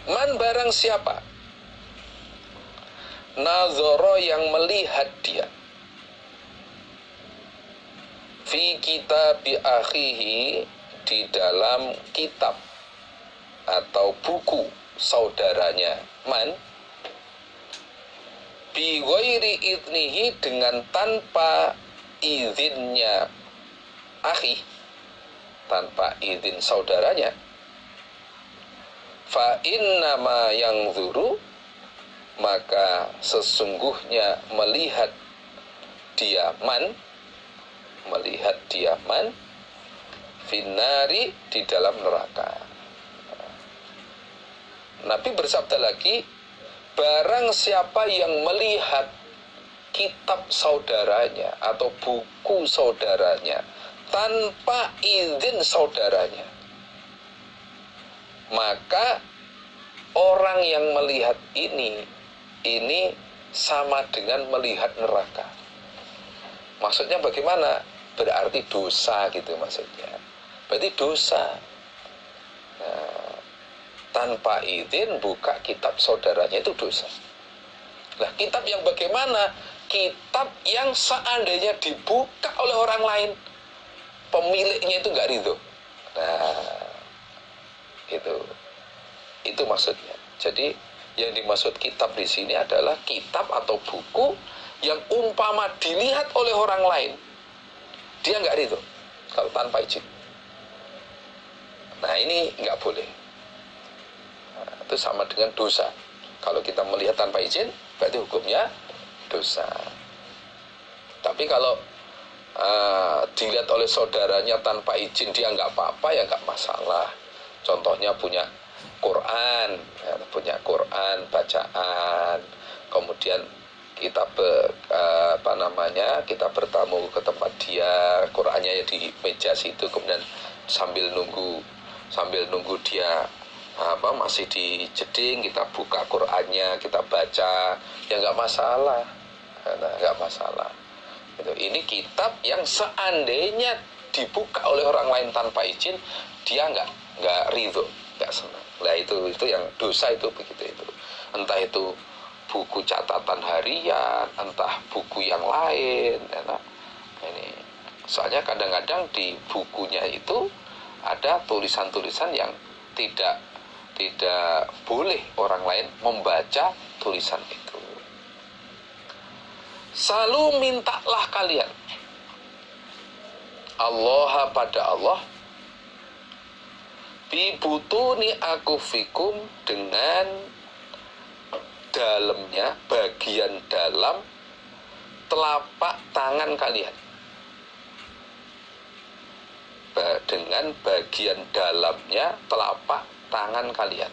Man barang siapa nazara yang melihat dia fi kitabi akhihi di dalam kitab atau buku saudaranya man bi ghairi idnihi dengan tanpa izinnya akhi, tanpa izin saudaranya, fa innama yanzuru, maka sesungguhnya melihat dia man finari, di dalam neraka. Nabi bersabda lagi, barang siapa yang melihat kitab saudaranya atau buku saudaranya tanpa izin saudaranya, maka orang yang melihat ini sama dengan melihat neraka. Maksudnya bagaimana? Berarti dosa gitu maksudnya. Berarti dosa. Nah, tanpa izin buka kitab saudaranya itu dosa. Nah, kitab yang bagaimana? Kitab yang seandainya dibuka oleh orang lain, pemiliknya itu nggak ridho. Nah, itu maksudnya. Jadi yang dimaksud kitab di sini adalah kitab atau buku yang umpama dilihat oleh orang lain, dia nggak ridho kalau tanpa izin. Nah, ini nggak boleh. Nah, itu sama dengan dosa. Kalau kita melihat tanpa izin, berarti hukumnya dosa. Tapi kalau dilihat oleh saudaranya tanpa izin, dia nggak apa-apa, ya nggak masalah. Contohnya punya Quran, bacaan, kemudian kita kita bertamu ke tempat dia, Qurannya ya di meja situ, kemudian sambil nunggu dia masih di jeding, kita buka Qurannya, kita baca, ya nggak masalah. Ini kitab yang seandainya dibuka oleh orang lain tanpa izin, dia nggak ridho, nggak senang. Nah, itu yang dosa itu begitu itu. Entah itu buku catatan harian, entah buku yang lain, ya. Ini soalnya kadang-kadang di bukunya itu ada tulisan-tulisan yang tidak boleh orang lain membaca tulisan itu. Selalu mintalah kalian Allah pada Allah bibutuni akufikum, dengan dalamnya, bagian dalam telapak tangan kalian, dengan bagian dalamnya telapak tangan kalian.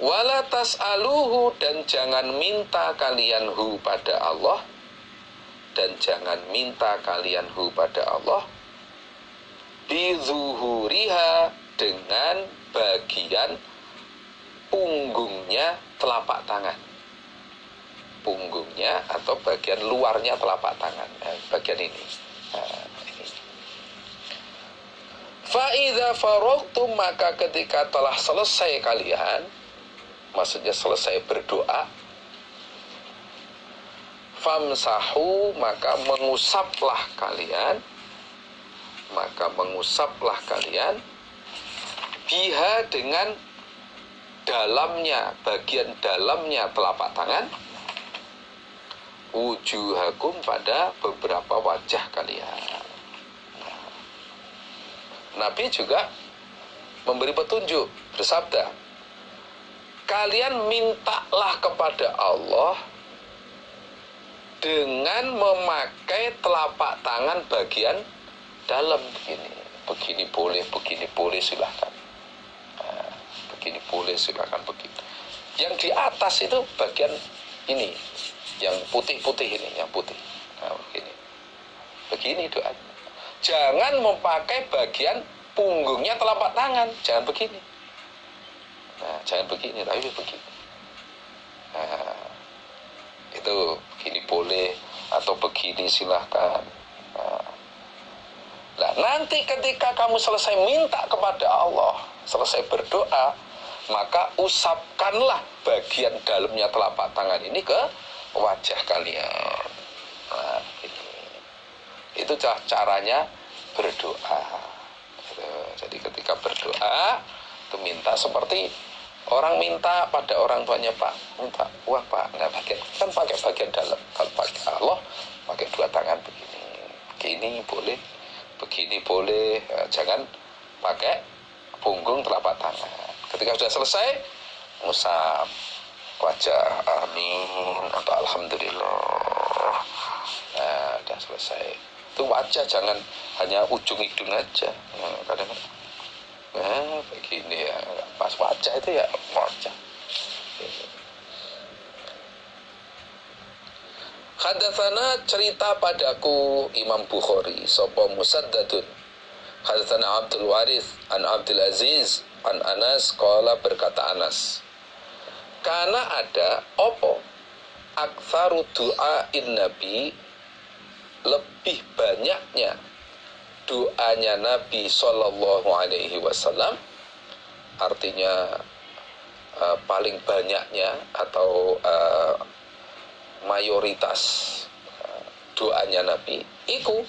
Wala tas'aluhu, dan jangan minta kalian hu pada Allah, dan jangan minta kalian hu pada Allah bizuhuriha, dengan bagian punggungnya telapak tangan, punggungnya atau bagian luarnya telapak tangan, bagian ini. Fa'idha faragtum, maka ketika telah selesai kalian, maksudnya selesai berdoa, famsahu, maka mengusaplah kalian biha, dengan dalamnya, bagian dalamnya telapak tangan, wujuhakum, pada beberapa wajah kalian. Nabi juga memberi petunjuk, bersabda, kalian mintalah kepada Allah dengan memakai telapak tangan bagian dalam, begini boleh silahkan. Nah, begini boleh silahkan, begini. Yang di atas itu bagian ini, yang putih-putih ini, yang putih. Nah, begini doanya. Jangan memakai bagian punggungnya telapak tangan, jangan begini. Nah, jangan begini, tapi begini. Nah, itu begini boleh, atau begini silahkan. Nah, nanti ketika kamu selesai minta kepada Allah, selesai berdoa, maka usapkanlah bagian dalamnya telapak tangan ini ke wajah kalian. Nah, itu caranya berdoa. Jadi ketika berdoa itu minta seperti orang minta pada orang tuanya, Pak, minta uang Pak, nggak bagian kan pakai bagian dalam. Kalau pakai Allah pakai dua tangan begini boleh, begini boleh, jangan pakai punggung telapak tangan. Ketika sudah selesai ngusap wajah, amin atau alhamdulillah. Nah, sudah selesai. Itu wajah, jangan hanya ujung hidung aja. Kadang-kadang begini ya, pas wajah itu ya wajah. Hadatsana cerita padaku Imam Bukhari sapa Musaddadun. Hadatsana Abdul Warith an Abdul Aziz an Anas qala, berkata Anas, karena ada opo aktsaru du'ain Nabi, lebih banyaknya doanya Nabi Sallallahu Alaihi Wasallam, artinya paling banyaknya atau mayoritas doanya Nabi iku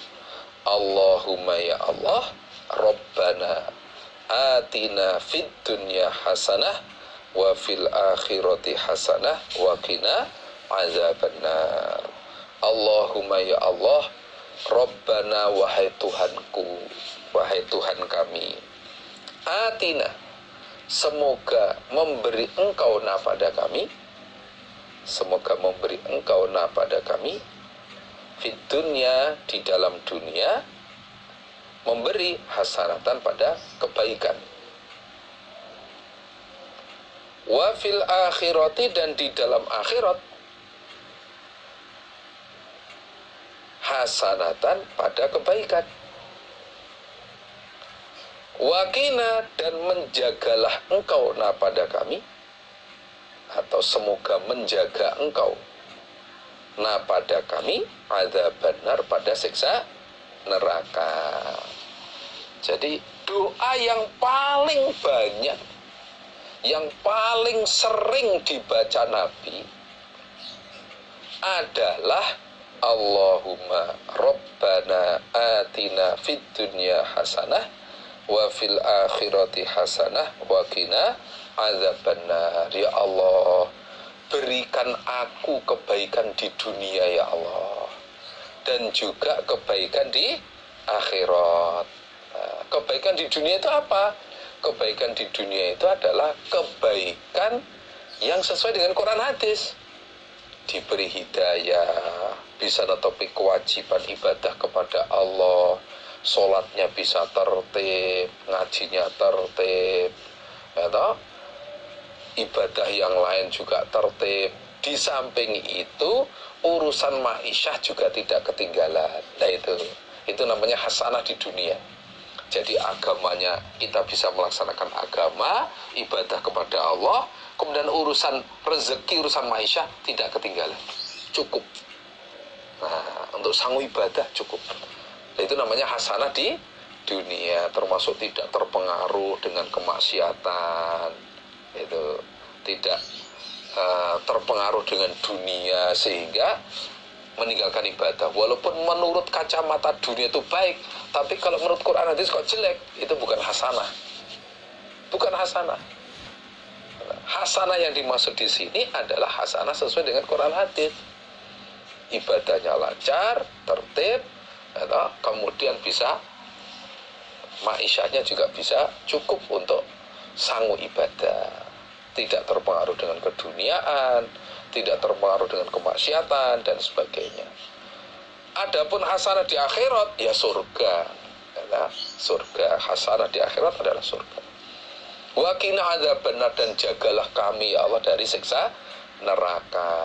Allahumma ya Allah Rabbana atina fid dunya hasanah wa fil akhirati hasanah wa qina azabannar. Allahumma ya Allah Rabbana, wahai Tuhanku, wahai Tuhan kami, atina, semoga memberi engkau na pada kami, semoga memberi engkau na pada kami, fid dunya, di dalam dunia, memberi hasanatan pada kebaikan, wa fil akhirati, dan di dalam akhirat, hasanatan pada kebaikan, wakina, dan menjagalah engkau na pada kami, atau semoga menjaga engkau na pada kami, adzabannar, pada siksa neraka. Jadi doa yang paling banyak, yang paling sering dibaca Nabi adalah Allahumma Rabbana atina fid dunya hasanah wa fil akhirati hasanah wa qina azabannar. Ya Allah, berikan aku kebaikan di dunia ya Allah, dan juga kebaikan di akhirat. Nah, kebaikan di dunia itu apa? Kebaikan di dunia itu adalah kebaikan yang sesuai dengan Quran hadis. Diberi hidayah, bisa netopi kewajiban ibadah kepada Allah, sholatnya bisa tertib, ngajinya tertib, atau ibadah yang lain juga tertib. Di samping itu urusan ma'isyah juga tidak ketinggalan. Nah itu namanya hasanah di dunia. Jadi agamanya, kita bisa melaksanakan agama, ibadah kepada Allah, kemudian urusan rezeki, urusan ma'isyah tidak ketinggalan, cukup. Nah, untuk sanggup ibadah cukup. Nah, itu namanya hasanah di dunia, termasuk tidak terpengaruh dengan kemaksiatan, itu tidak terpengaruh dengan dunia sehingga meninggalkan ibadah. Walaupun menurut kacamata dunia itu baik, tapi kalau menurut Quran hadis kok jelek, itu bukan hasanah. Bukan hasanah. Hasanah yang dimaksud di sini adalah hasanah sesuai dengan Quran hadis. Ibadahnya lancar, tertib, kemudian bisa ma'isyahnya juga bisa cukup untuk sanggup ibadah, tidak terpengaruh dengan keduniaan, tidak terpengaruh dengan kemaksiatan dan sebagainya. Adapun hasanah di akhirat ya surga. Surga, hasanah di akhirat adalah surga. Wa qina adzabannar, dan jagalah kami ya Allah dari siksa neraka.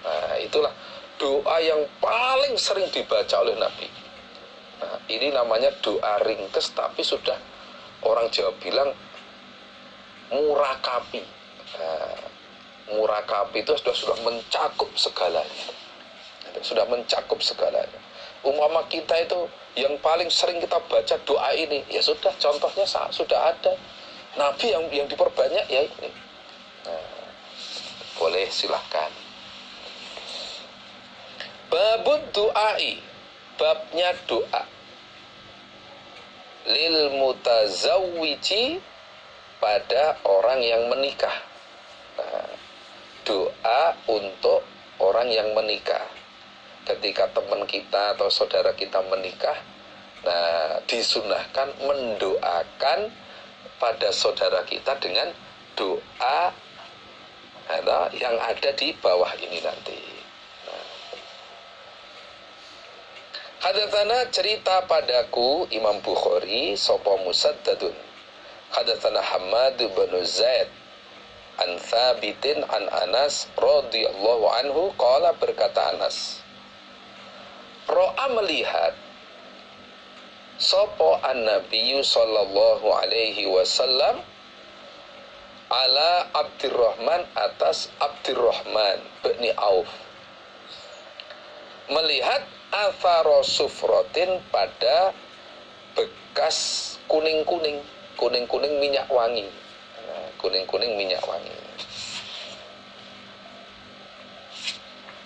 Nah, itulah doa yang paling sering dibaca oleh Nabi. Nah, ini namanya doa ringkes, tapi sudah orang Jawa bilang murakabi. Nah, murakabi itu sudah mencakup segalanya. Sudah mencakup segalanya. Umpama kita itu yang paling sering kita baca doa ini, ya sudah, contohnya sudah ada, Nabi yang diperbanyak ya ini. Nah, boleh silahkan. Babud du'ai, babnya doa. Lil mutazawwiji, pada orang yang menikah. Nah, doa untuk orang yang menikah. Ketika teman kita atau saudara kita menikah, nah disunahkan mendoakan pada saudara kita dengan doa yang ada di bawah ini nanti. Hadatsana, cerita padaku Imam Bukhari sapa Musaddadun. Hadatsana Hammad bin Zaid an Thabitin an Anas radhiyallahu anhu qala, berkata Anas, ro'a, melihat sapa an-nabiyyu sallallahu alaihi wasallam ala Abdurrahman, atas Abdurrahman bin Auf, melihat athara sufratin, pada bekas kuning-kuning minyak wangi. Nah, kuning-kuning minyak wangi.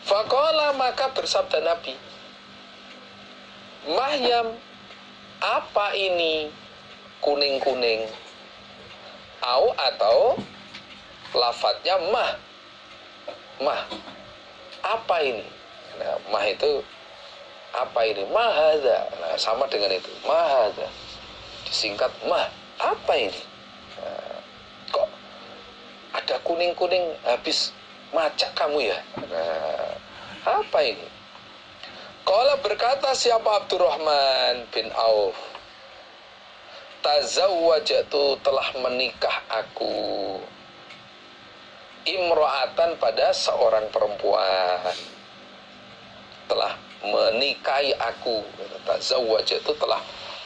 Faqala, maka bersabda Nabi, mahyam, apa ini kuning-kuning? Au, atau lafadznya mah, apa ini? Nah, mah itu apa ini? Mahadza. Nah, sama dengan itu, mahadza disingkat mah, apa ini? Nah, kok ada kuning-kuning, habis macak kamu ya? Nah, apa ini? Qala, berkata siapa Abdurrahman bin Auf, tazawwajatu, telah menikah aku, imro'atan, pada seorang perempuan, telah menikahi aku. Tazawwajatu, telah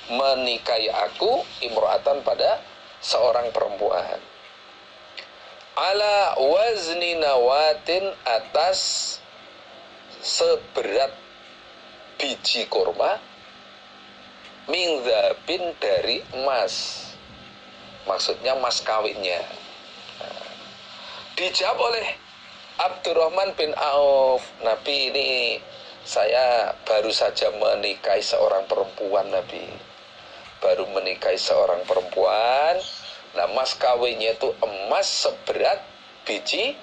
menikahi aku, imro'atan, pada seorang perempuan, ala wazni nawatin, atas seberat biji kurma, min dzabin, dari emas, maksudnya mas kawinnya. Nah, dijawab oleh Abdurrahman bin Auf, Nabi, ini saya baru saja menikahi seorang perempuan, Nabi baru menikahi seorang perempuan. Nah, mas kawinnya itu emas seberat biji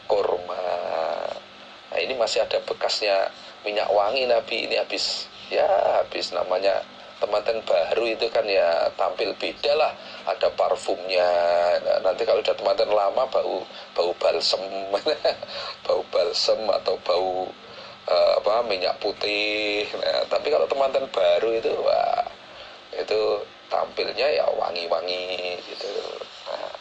kurma. Nah, ini masih ada bekasnya minyak wangi, Nabi ini habis namanya temanten baru itu kan ya tampil beda lah, ada parfumnya. Nah, nanti kalau udah temanten lama bau balsem bau balsem atau bau minyak putih. Nah, tapi kalau temanten baru itu, wah, itu tampilnya ya wangi-wangi gitu. Nah,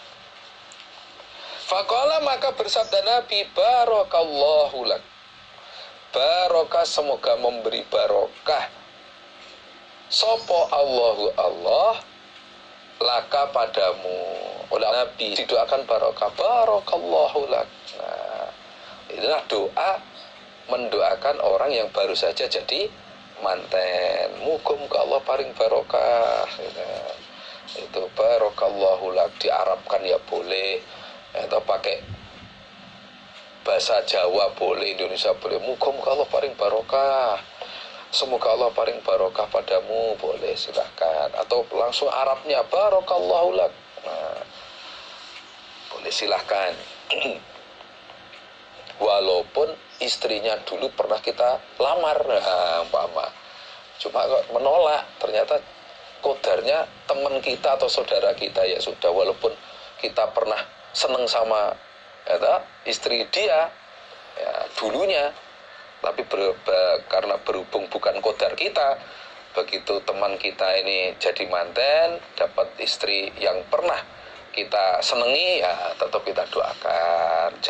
faqala, maka bersabda Nabi, barakallahu lak, barokah, semoga memberi barokah, sopo Allahu Allah, laka, padamu. Oleh Nabi didoakan barokah, barakallahu lak. Nah, inilah doa mendoakan orang yang baru saja jadi manten, muga-muga Allah paring barokah. Itu barakallahu lak, di Arabkan ya boleh, atau pakai bahasa Jawa boleh, Indonesia boleh, muga-muga Allah paring barokah, semoga Allah paring barokah padamu, boleh, silahkan. Atau langsung Arabnya barakallahu lak, nah, boleh, silahkan. Walaupun istrinya dulu pernah kita lamar, nah, umpama, cuma kok menolak, ternyata kodarnya teman kita atau saudara kita, ya sudah, walaupun kita pernah seneng sama istri dia ya dulunya, tapi karena berhubung bukan kodar kita, begitu teman kita ini jadi manten, dapat istri yang pernah kita senengi, ya tetap kita doakan.